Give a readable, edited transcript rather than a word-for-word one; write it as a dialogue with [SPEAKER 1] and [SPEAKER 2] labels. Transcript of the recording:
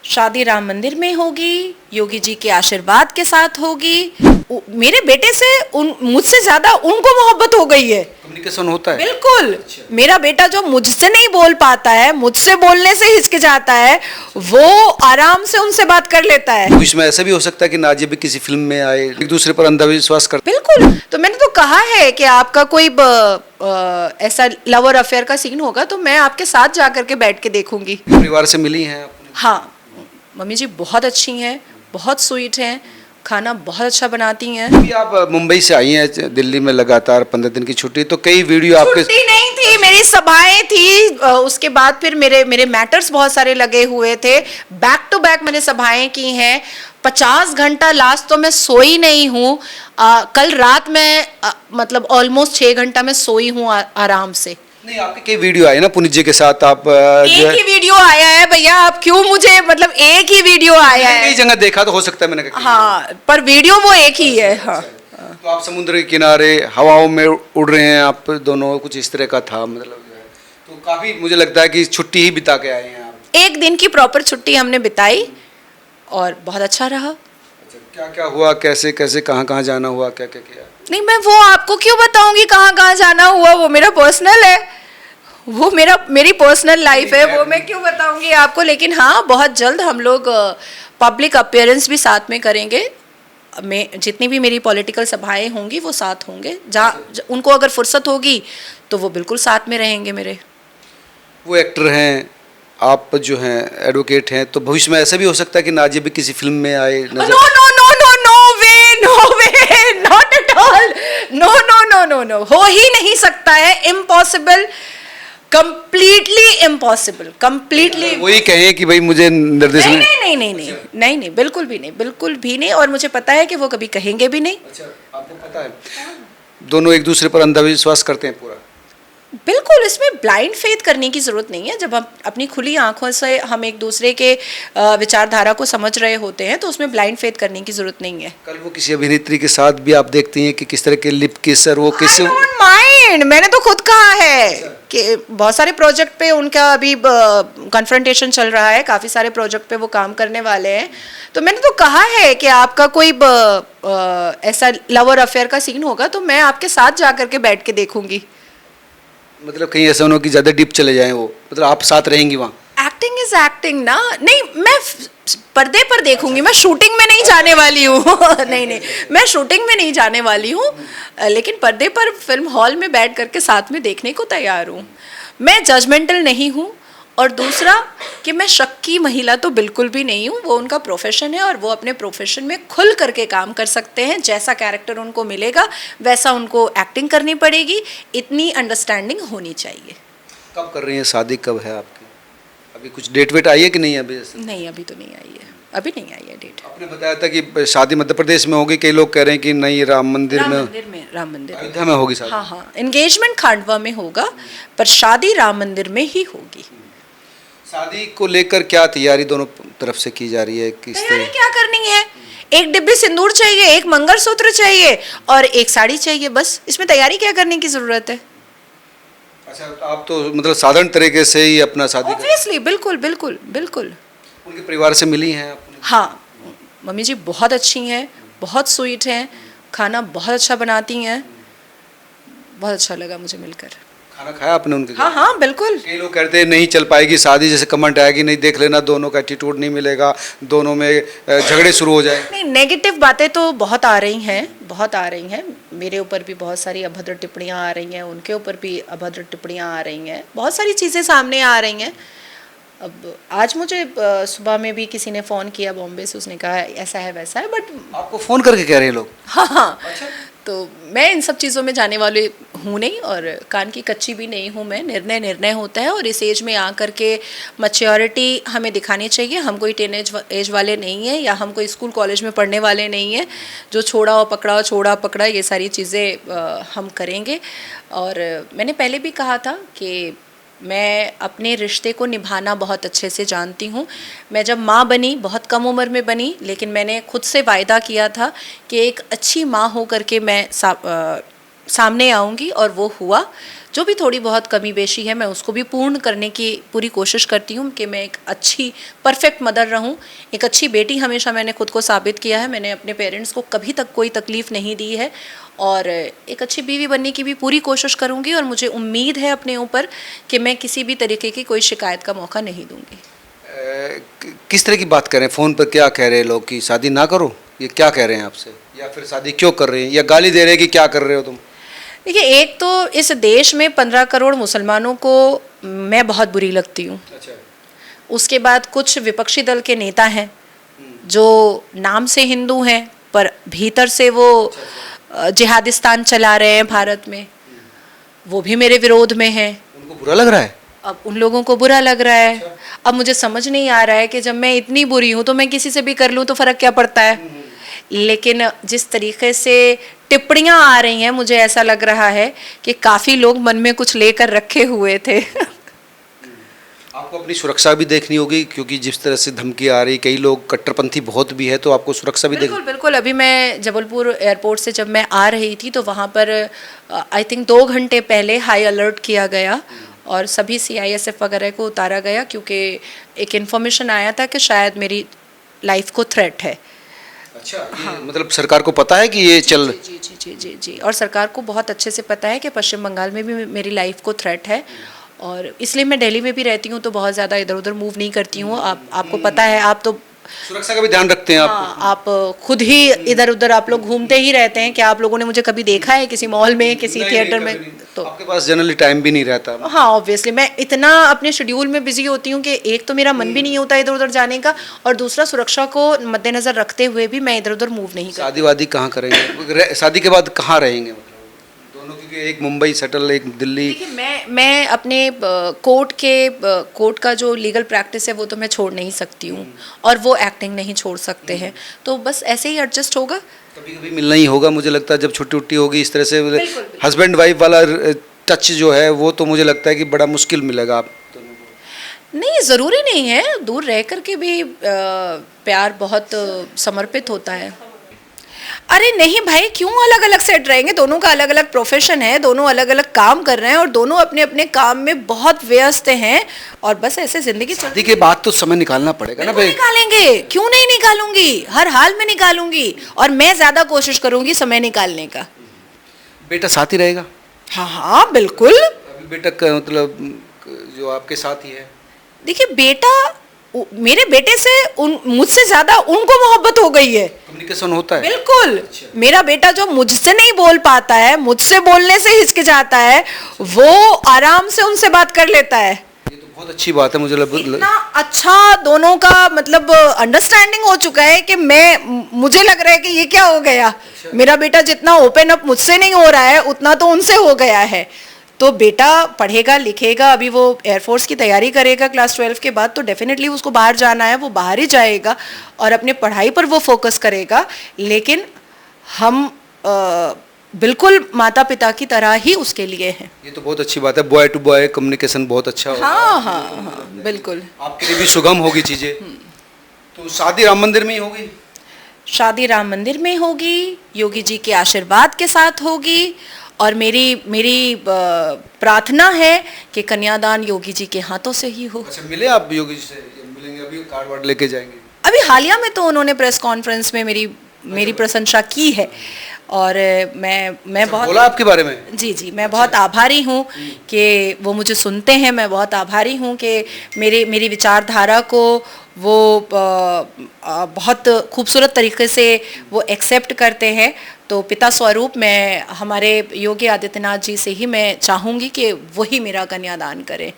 [SPEAKER 1] शादी राम मंदिर में होगी, योगी जी के आशीर्वाद के साथ होगी। मेरे बेटे से मुझसे ज्यादा उनको मोहब्बत हो गई है।
[SPEAKER 2] कम्युनिकेशन होता है
[SPEAKER 1] बिल्कुल। मेरा बेटा जो मुझसे नहीं बोल पाता है, मुझसे बोलने से हिचकिचाता है, वो आराम से उनसे बात कर लेता है।
[SPEAKER 2] भविष्य में ऐसा भी हो सकता है कि नाजिया भी किसी फिल्म में आए, एक दूसरे पर अंधविश्वास करते।
[SPEAKER 1] बिल्कुल। तो मैंने तो कहा है कि आपका कोई ऐसा लवर अफेयर का सीन होगा तो मैं आपके साथ जा करके बैठ के देखूंगी।
[SPEAKER 2] परिवार से मिली हैं अपने?
[SPEAKER 1] हाँ, मम्मी जी बहुत अच्छी हैं, बहुत स्वीट हैं, खाना बहुत अच्छा बनाती हैं।
[SPEAKER 2] अभी आप मुंबई से आई हैं दिल्ली में लगातार 15 दिन की छुट्टी, तो कई वीडियो आपके।
[SPEAKER 1] छुट्टी नहीं थी, मेरी सभाएं थी, उसके बाद फिर मेरे मैटर्स बहुत सारे लगे हुए थे। बैक टू बैक मैंने सभाएं की हैं। 50 घंटा लास्ट तो मैं सोई नहीं हूँ। कल रात में मतलब ऑलमोस्ट 6 घंटा मैं सोई हूँ आराम से।
[SPEAKER 2] नहीं, आपके कई वीडियो आए ना पुनीत जी के साथ, आप
[SPEAKER 1] एक ही वीडियो आया है भैया, आप क्यों मुझे, मतलब एक ही वीडियो आया है।
[SPEAKER 2] कई जगह देखा तो हो सकता है मैंने कहा।
[SPEAKER 1] हाँ, पर वीडियो वो एक ही है। हाँ।
[SPEAKER 2] तो आप समुद्र के किनारे हवाओं में उड़ रहे हैं आप दोनों, कुछ इस तरह का था मतलब जो है। तो काफी मुझे लगता है कि छुट्टी ही बिता के आए हैं आप।
[SPEAKER 1] एक दिन की प्रॉपर छुट्टी हमने बिताई और बहुत अच्छा रहा।
[SPEAKER 2] अच्छा, क्या क्या हुआ, कैसे कैसे कहाँ कहाँ जाना हुआ, क्या क्या किया?
[SPEAKER 1] नहीं, मैं वो आपको क्यों बताऊंगी कहाँ कहाँ जाना हुआ, वो मेरा पर्सनल है, वो मेरी पर्सनल लाइफ है, वो मैं क्यों बताऊंगी आपको। लेकिन हाँ, बहुत जल्द हम लोग पब्लिक अपीयरेंस भी साथ में करेंगे। मैं जितनी भी मेरी पॉलिटिकल सभाएं होंगी वो साथ होंगे, जहाँ उनको अगर फुर्सत होगी तो वो बिल्कुल साथ में रहेंगे मेरे।
[SPEAKER 2] वो एक्टर हैं, आप जो हैं एडवोकेट हैं, तो भविष्य में ऐसा भी हो सकता है कि नाजिया भी किसी फिल्म में आए
[SPEAKER 1] नो
[SPEAKER 2] नजर।
[SPEAKER 1] No no no no way, no way, not at all. No no no no no, हो ही नहीं सकता है, इम्पॉसिबल, कंप्लीटली इम्पॉसिबल, कंप्लीटली।
[SPEAKER 2] वही कहें कि भाई मुझे निर्देशन।
[SPEAKER 1] नहीं नहीं नहीं नहीं नहीं नहीं नहीं, बिल्कुल भी नहीं, बिल्कुल भी नहीं। और मुझे पता है कि वो कभी कहेंगे भी नहीं।
[SPEAKER 2] अच्छा, आपको पता है दोनों एक दूसरे पर अंधविश्वास करते हैं पूरा?
[SPEAKER 1] बिल्कुल, इसमें ब्लाइंड फेथ करने की ज़रूरत नहीं है। जब हम अपनी खुली आंखों से हम एक दूसरे के विचारधारा को समझ रहे होते हैं तो उसमें ब्लाइंड फेथ करने की ज़रूरत नहीं है।
[SPEAKER 2] कल वो किसी अभिनेत्री के साथ भी आप देखती हैं कि किस तरह के लिप किस और वो किस।
[SPEAKER 1] I don't mind, मैंने तो खुद कहा है कि बहुत सारे प्रोजेक्ट पे उनका अभी कन्फ्रंटेशन चल रहा है, काफ़ी सारे प्रोजेक्ट पे वो काम करने वाले हैं। तो मैंने तो कहा है कि आपका कोई ऐसा लवर अफेयर का सीन होगा तो मैं आपके साथ जा करके बैठ के देखूंगी।
[SPEAKER 2] मतलब कहीं ऐसा ना हो कि ज़्यादा डीप चले जाएं वो, मतलब आप साथ रहेंगी वहाँ?
[SPEAKER 1] एक्टिंग इज एक्टिंग ना। नहीं, मैं पर्दे पर देखूंगी, मैं शूटिंग में नहीं जाने वाली हूँ। नहीं नहीं, मैं शूटिंग में नहीं जाने वाली हूँ, लेकिन पर्दे पर फिल्म हॉल में बैठ करके साथ में देखने को तैयार हूँ। मैं जजमेंटल नहीं हूँ। और दूसरा कि मैं शक की महिला तो बिल्कुल भी नहीं हूँ। वो उनका प्रोफेशन है और वो अपने प्रोफेशन में खुल करके काम कर सकते हैं। जैसा कैरेक्टर उनको मिलेगा वैसा उनको एक्टिंग करनी पड़ेगी, इतनी अंडरस्टैंडिंग होनी चाहिए।
[SPEAKER 2] कब कर रही हैं शादी, कब है आपकी? अभी कुछ डेट वेट आई है कि नहीं अभी?
[SPEAKER 1] नहीं, अभी तो नहीं आई है, अभी नहीं आई है डेट।
[SPEAKER 2] आपने बताया था कि शादी मध्य प्रदेश में होगी, कई लोग कह रहे हैं कि नहीं राम मंदिर में
[SPEAKER 1] राम मंदिर में।
[SPEAKER 2] अयोध्या में होगी शादी।
[SPEAKER 1] हाँ हाँ, एंगेजमेंट खांडवा में होगा पर शादी राम मंदिर में ही होगी।
[SPEAKER 2] शादी को लेकर क्या तैयारी दोनों तरफ से की जा रही है, किस
[SPEAKER 1] तैयारी
[SPEAKER 2] तरह?
[SPEAKER 1] क्या करनी है, एक डिब्बी सिंदूर चाहिए, एक मंगलसूत्र चाहिए और एक साड़ी चाहिए, बस। इसमें तैयारी क्या करने की जरूरत है?
[SPEAKER 2] अच्छा, आप तो मतलब साधारण तरीके से ही अपना शादी
[SPEAKER 1] ऑब्वियसली, बिल्कुल बिल्कुल बिल्कुल।
[SPEAKER 2] उनके परिवार से मिली हैं अपने?
[SPEAKER 1] हाँ, मम्मी जी बहुत अच्छी हैं, बहुत स्वीट हैं, खाना बहुत अच्छा बनाती हैं। बहुत अच्छा लगा मुझे मिलकर।
[SPEAKER 2] खाना खाया आपने उनके?
[SPEAKER 1] हाँ हाँ बिल्कुल।
[SPEAKER 2] कई लोग कहते हैं नहीं चल पाएगी शादी, जैसे कमेंट आएगी नहीं, देख लेना दोनों का एटीट्यूड नहीं मिलेगा, दोनों में झगड़े शुरू हो जाए।
[SPEAKER 1] नहीं, नेगेटिव बातें तो बहुत आ रही हैं, बहुत आ रही हैं। मेरे ऊपर भी बहुत सारी अभद्र टिप्पणियाँ आ रही हैं, उनके ऊपर भी अभद्र टिप्पणियाँ आ रही हैं, बहुत सारी चीज़ें सामने आ रही हैं। अब आज मुझे सुबह में भी किसी ने फ़ोन किया बॉम्बे से, उसने कहा ऐसा है वैसा है, बट
[SPEAKER 2] आपको फ़ोन करके कह रहे हैं लोग?
[SPEAKER 1] हाँ हाँ। तो मैं इन सब चीज़ों में जाने वाली हूँ नहीं और कान की कच्ची भी नहीं हूँ मैं। निर्णय होता है और इस एज में आ करके मैच्योरिटी हमें दिखानी चाहिए। हम कोई टीनेज एज वाले नहीं हैं या हम कोई स्कूल कॉलेज में पढ़ने वाले नहीं हैं जो छोड़ा पकड़ा ये सारी चीज़ें हम करेंगे। और मैंने पहले भी कहा था कि मैं अपने रिश्ते को निभाना बहुत अच्छे से जानती हूँ। मैं जब माँ बनी, बहुत कम उम्र में बनी, लेकिन मैंने खुद से वायदा किया था कि एक अच्छी माँ हो करके मैं सामने आऊँगी और वो हुआ। जो भी थोड़ी बहुत कमी बेशी है मैं उसको भी पूर्ण करने की पूरी कोशिश करती हूँ कि मैं एक अच्छी परफेक्ट मदर रहूँ, एक अच्छी बेटी हमेशा मैंने खुद को साबित किया है। मैंने अपने पेरेंट्स को कभी तक कोई तकलीफ़ नहीं दी है और एक अच्छी बीवी बनने की भी पूरी कोशिश करूँगी और मुझे उम्मीद है अपने ऊपर कि मैं किसी भी तरीके की कोई शिकायत का मौका नहीं दूँगी।
[SPEAKER 2] किस तरह की बात कर रहे हैं फ़ोन पर, क्या कह रहे हैं लोग कि शादी ना करो, ये क्या कह रहे हैं आपसे, या फिर शादी क्यों कर रहे हैं, या गाली दे रहे हैं कि क्या कर रहे हो तुम?
[SPEAKER 1] देखिए, एक तो इस देश में 15 करोड़ मुसलमानों को मैं बहुत बुरी लगती हूँ।
[SPEAKER 2] अच्छा।
[SPEAKER 1] उसके बाद कुछ विपक्षी दल के नेता हैं जो नाम से हिंदू हैं पर भीतर से वो जिहादिस्तान चला रहे हैं भारत में, वो भी मेरे विरोध में हैं।
[SPEAKER 2] उनको बुरा लग रहा है?
[SPEAKER 1] अब उन लोगों को बुरा लग रहा है। अब मुझे समझ नहीं आ रहा है कि जब मैं इतनी बुरी हूँ तो मैं किसी से भी कर लूँ तो फ़र्क क्या पड़ता है। लेकिन जिस तरीके से टिप्पणियाँ आ रही हैं मुझे ऐसा लग रहा है कि काफ़ी लोग मन में कुछ लेकर रखे हुए थे।
[SPEAKER 2] आपको अपनी सुरक्षा भी देखनी होगी, क्योंकि जिस तरह से धमकी आ रही, कई लोग कट्टरपंथी बहुत भी है, तो आपको सुरक्षा भी
[SPEAKER 1] बिल्कुल बिल्कुल। अभी मैं जबलपुर एयरपोर्ट से जब मैं आ रही थी तो वहाँ पर आई थिंक 2 घंटे पहले हाई अलर्ट किया गया और सभी CISF वगैरह को उतारा गया, क्योंकि एक इन्फॉर्मेशन आया था कि शायद मेरी लाइफ को थ्रेट है।
[SPEAKER 2] अच्छा, हाँ। मतलब सरकार को पता है कि ये चल
[SPEAKER 1] जी जी जी जी जी, और सरकार को बहुत अच्छे से पता है कि पश्चिम बंगाल में भी मेरी लाइफ को थ्रेट है और इसलिए मैं दिल्ली में भी रहती हूँ तो बहुत ज़्यादा इधर उधर मूव नहीं करती हूँ। आपको पता है, आप तो
[SPEAKER 2] सुरक्षा का भी ध्यान रखते हैं आप?
[SPEAKER 1] हाँ, आप खुद ही इधर उधर आप लोग घूमते ही रहते हैं। क्या आप लोगों ने मुझे कभी देखा है किसी मॉल में, किसी थिएटर में? तो
[SPEAKER 2] आपके पास जनरली टाइम भी नहीं रहता।
[SPEAKER 1] हाँ, ऑब्वियसली मैं इतना अपने शेड्यूल में बिजी होती हूँ कि एक तो मेरा मन भी नहीं होता इधर उधर जाने का और दूसरा सुरक्षा को मद्देनजर रखते हुए भी मैं इधर उधर मूव नहीं करती।
[SPEAKER 2] शादी वादी कहाँ करेंगे? शादी के बाद कहाँ रहेंगे? मतलब दोनों, क्योंकि एक मुंबई सेटल, एक दिल्ली।
[SPEAKER 1] देखिए, मैं अपने कोर्ट का जो लीगल प्रैक्टिस है वो तो मैं छोड़ नहीं सकती हूँ और वो एक्टिंग नहीं छोड़ सकते हैं, तो बस ऐसे ही एडजस्ट होगा।
[SPEAKER 2] कभी कभी मिलना ही होगा, मुझे लगता है जब छुट्टी उट्टी होगी इस तरह से। हस्बैंड वाइफ वाला टच जो है वो तो मुझे लगता है कि बड़ा मुश्किल मिलेगा आप दोनों को।
[SPEAKER 1] नहीं, ज़रूरी नहीं है, दूर रह कर के भी प्यार बहुत समर्पित होता है। अरे नहीं भाई, क्यों अलग अलग सेट रहेंगे? दोनों का अलग अलग प्रोफेशन है, दोनों अलग अलग काम कर रहे हैं और दोनों अपने अपने काम में बहुत व्यस्त हैं और बस ऐसे जिंदगी
[SPEAKER 2] शादी के बाद तो समय निकालना पड़ेगा ना भाई।
[SPEAKER 1] निकालेंगे, क्यों नहीं निकालूंगी, हर हाल में निकालूंगी और मैं ज़्यादा कोशिश करूंगी समय निकालने का।
[SPEAKER 2] बेटा साथ ही रहेगा?
[SPEAKER 1] हाँ हाँ बिल्कुल।
[SPEAKER 2] अभी बेटा का मतलब जो आपके साथ ही है?
[SPEAKER 1] देखिए, मेरे बेटे से मुझसे ज्यादा उनको मोहब्बत हो गई है।
[SPEAKER 2] कम्युनिकेशन होता है?
[SPEAKER 1] बिल्कुल। मेरा बेटा जो मुझसे नहीं बोल पाता है, मुझसे बोलने से हिचकिचाता है, वो आराम से उनसे बात कर लेता है।
[SPEAKER 2] ये तो बहुत अच्छी बात है। मुझे
[SPEAKER 1] इतना अच्छा दोनों का मतलब अंडरस्टैंडिंग हो चुका है कि मुझे लग रहा है कि ये क्या हो गया। मेरा बेटा जितना ओपन अप मुझसे नहीं हो रहा है उतना तो उनसे हो गया है। तो बेटा पढ़ेगा लिखेगा, अभी वो एयरफोर्स की तैयारी करेगा क्लास 12 के बाद, तो डेफिनेटली उसको बाहर जाना है, वो बाहर ही जाएगा और अपने पढ़ाई पर वो फोकस करेगा। लेकिन हम बिल्कुल माता पिता की तरह ही उसके लिए हैं।
[SPEAKER 2] ये तो बहुत अच्छी बात है, बॉय टू बॉय कम्युनिकेशन बहुत अच्छा होगा।
[SPEAKER 1] हाँ हाँ हाँ बिल्कुल।
[SPEAKER 2] आपके लिए भी सुगम होगी चीज़ें। तो शादी राम मंदिर में ही होगी?
[SPEAKER 1] शादी राम मंदिर में होगी, योगी जी के आशीर्वाद के साथ होगी और मेरी प्रार्थना है कि कन्यादान योगी जी के हाथों से ही हो।
[SPEAKER 2] अच्छा, मिले आप योगी जी से? मिलेंगे अभी, कार्ड वार्ड लेके जाएंगे?
[SPEAKER 1] अभी हालिया में तो उन्होंने प्रेस कॉन्फ्रेंस में मेरी प्रशंसा की है और मैं बहुत
[SPEAKER 2] बोला आपके बारे में?
[SPEAKER 1] जी, मैं बहुत आभारी हूँ कि वो मुझे सुनते हैं। मैं बहुत आभारी हूँ कि मेरी विचारधारा को वो बहुत खूबसूरत तरीके से वो एक्सेप्ट करते हैं। तो पिता स्वरूप मैं हमारे योगी आदित्यनाथ जी से ही मैं चाहूँगी कि वही मेरा कन्यादान करें।